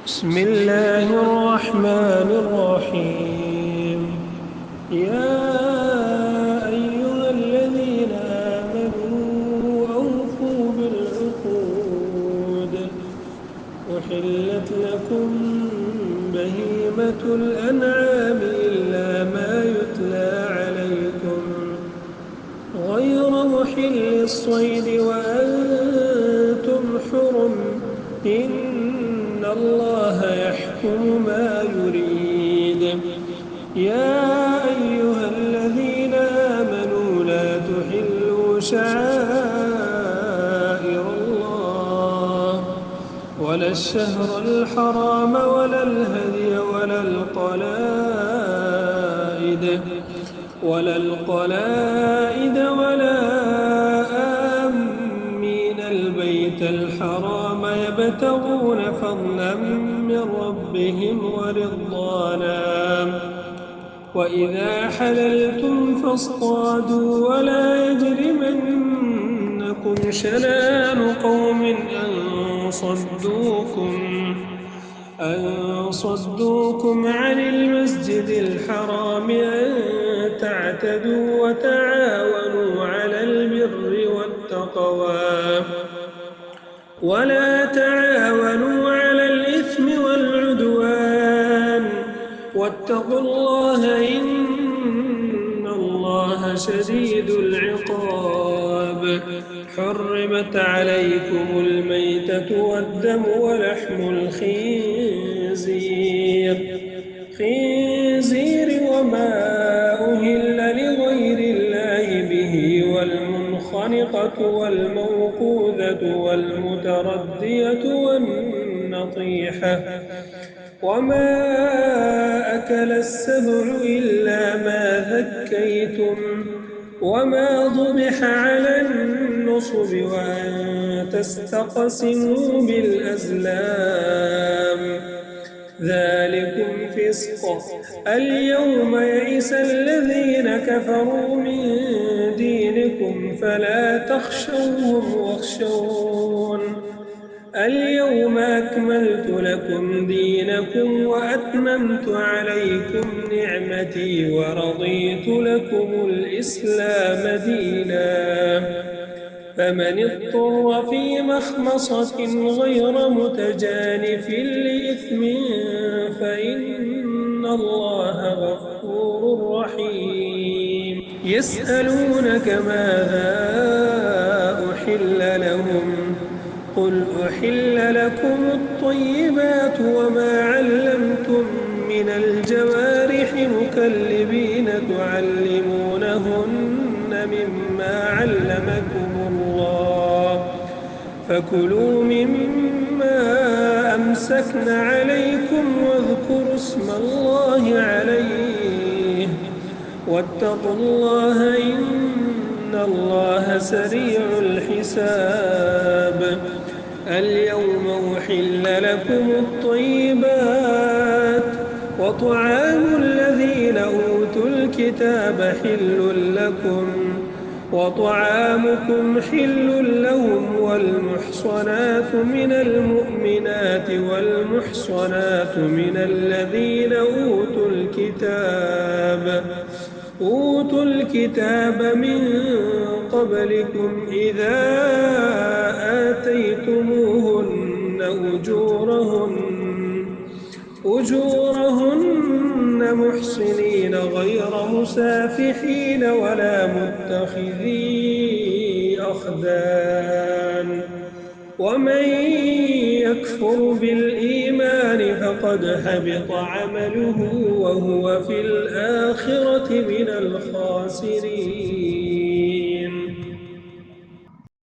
بسم الله الرحمن الرحيم. يا أيها الذين آمنوا أوفوا بالعقود. أحلت لكم بهيمة الأنعام إلا ما يتلى عليكم غير محل الصيد وأنتم حرم. إن الله يحكم ما يريد. يا أيها الذين آمنوا لا تحلوا شعائر الله ولا الشهر الحرام ولا الهدي ولا القلائد ولا آمين البيت الحرام يبتغون فضلا من ربهم ورضوانا. وإذا حللتم فاصطادوا ولا يجرمنكم شنآن قوم أن صدوكم عن المسجد الحرام أن تعتدوا وتعاونوا على البر والتقوى ولا تعاونوا على الإثم والعدوان واتقوا الله إن الله شديد العقاب. حرمت عليكم الميتة والدم ولحم الخنزير وما أهل لغير الله به والمنخنقة والموقوذة والمتردية والنطيحة وما أكل السبع إلا ما ذكيتم وما ضبح على النصب وأن تستقسموا بالأزلام ذلكم فسق. اليوم يئس الذين كفروا من دينكم فلا تخشوهم واخشون. اليوم أكملت لكم دينكم وأتممت عليكم نعمتي ورضيت لكم الإسلام دينا. فمن اضطر في مخمصة غير متجانف لإثم فإن الله غفور رحيم. يسألونك ماذا أحل لهم قل أحل لكم الطيبات وما علمتم من الجوارح مكلبين تعلمونهن مما علمكم الله فكلوا مما أمسكن عليكم واذكروا اسم الله عليه واتقوا الله إن الله سريع الحساب. اليوم أحل لكم الطيبات وطعام الذين أوتوا الكتاب حل لكم وطعامكم حل لهم والمحصنات من المؤمنات والمحصنات من الذين أوتوا الكتاب من قبلكم إذا آتيتموهن أجورهن محصنين غير مسافحين ولا متخذي أخدان. ومن يكفر بالإيمان فقد حبط عمله وهو في الآخرة من الخاسرين.